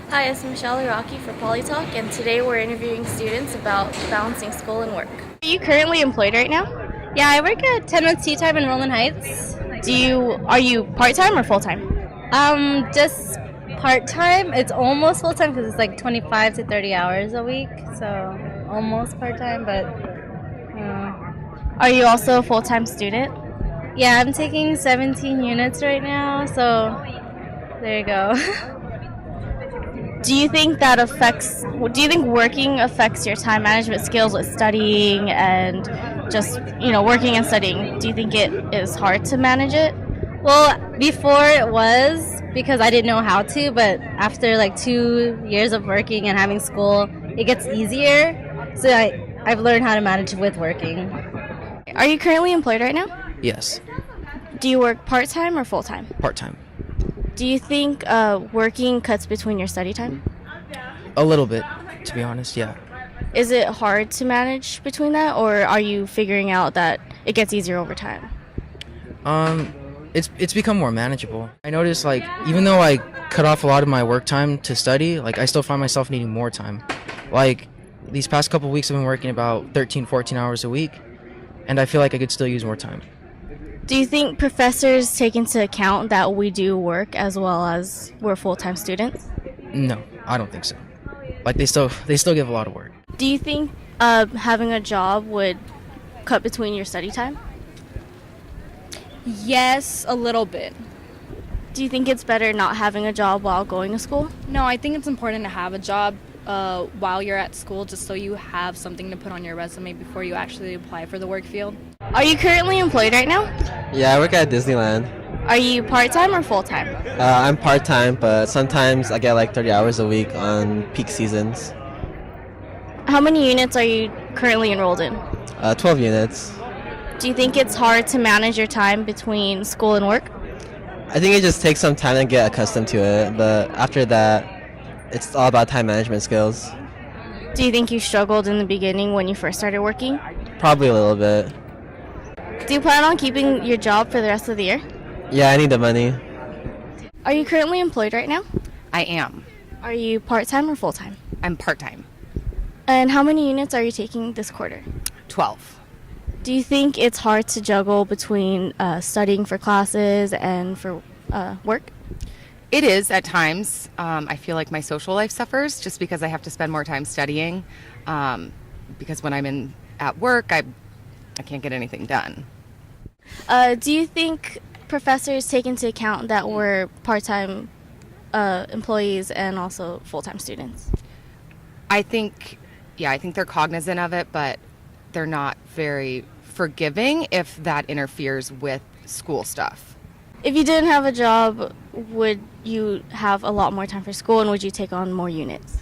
Hi, it's Michelle Araki for Polytalk, and today we're interviewing students about balancing school and work. Are you currently employed right now? Yeah, I work at 10 Months Tea Time in Roland Heights. Are you part-time or full-time? Just part time. It's almost full time because it's like 25 to 30 hours a week, so almost part time. But Are you also a full-time student? yeah, I'm taking 17 units right now, so there you go. Do you think working affects your time management skills with studying and just, working and studying? Do you think it is hard to manage it? Well, before it was because I didn't know how to, but after like 2 years of working and having school, it gets easier. So I've learned how to manage with working. Are you currently employed right now? Yes, Do you work part-time or full-time? part-time. Do you think working cuts between your study time? A little bit, to be honest, yeah. Is it hard to manage between that, or are you figuring out that it gets easier over time? It's become more manageable. I noticed, like, even though I cut off a lot of my work time to study, like, I still find myself needing more time. Like, these past couple weeks I've been working about 13, 14 hours a week, and I feel like I could still use more time. Do you think professors take into account that we do work as well as we're full-time students? No, I don't think so. Like, they still give a lot of work. Do you think having a job would cut between your study time? Yes, a little bit. Do you think it's better not having a job while going to school? No, I think it's important to have a job while you're at school just so you have something to put on your resume before you actually apply for the work field. Are you currently employed right now? Yeah, I work at Disneyland. Are you part-time or full-time? I'm part-time, but sometimes I get like 30 hours a week on peak seasons. How many units are you currently enrolled in? 12 units. Do you think it's hard to manage your time between school and work? I think it just takes some time to get accustomed to it, but after that, it's all about time management skills. Do you think you struggled in the beginning when you first started working? Probably a little bit. Do you plan on keeping your job for the rest of the year? Yeah, I need the money. Are you currently employed right now? I am. Are you part-time or full-time? I'm part-time. And how many units are you taking this quarter? 12. Do you think it's hard to juggle between studying for classes and for work? It is at times. I feel like my social life suffers just because I have to spend more time studying. Because when I'm at work, I can't get anything done. Do you think professors take into account that we're part-time employees and also full-time students? I think they're cognizant of it, but they're not very forgiving if that interferes with school stuff. If you didn't have a job, would you have a lot more time for school and would you take on more units?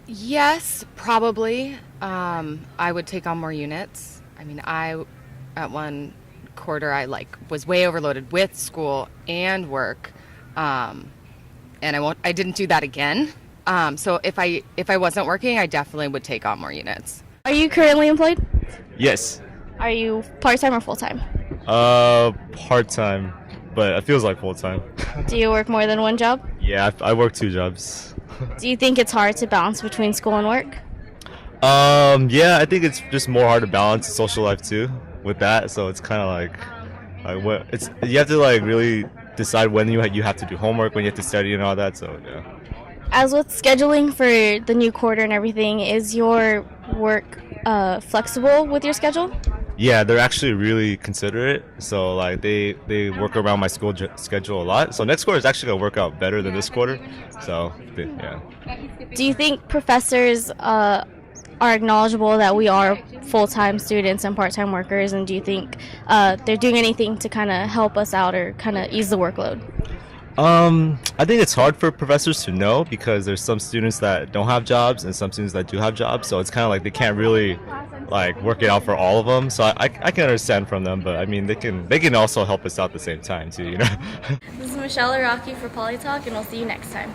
Yes, probably. I would take on more units. I mean, at one quarter I was way overloaded with school and work, and I didn't do that again. So if I wasn't working, I definitely would take on more units. Are you currently employed? Yes. Are you part-time or full-time? Part-time, but it feels like full-time. Do you work more than one job? Yeah, I work 2 jobs. Do you think it's hard to balance between school and work? Yeah, I think it's just more hard to balance social life too with that. So it's kind of you have to really decide when you have to do homework, when you have to study and all that. So yeah. As with scheduling for the new quarter and everything, is your work flexible with your schedule? Yeah, they're actually really considerate. So they work around my school schedule a lot. So next quarter is actually gonna work out better than this quarter. So yeah. Do you think professors are acknowledgeable that we are full-time students and part-time workers, and do you think they're doing anything to kind of help us out or kind of ease the workload? I think it's hard for professors to know because there's some students that don't have jobs and some students that do have jobs, so it's kind of like they can't really work it out for all of them. So I can understand from them, but I mean they can also help us out at the same time too, you know. This is Michelle Araki for Polytalk, and we'll see you next time.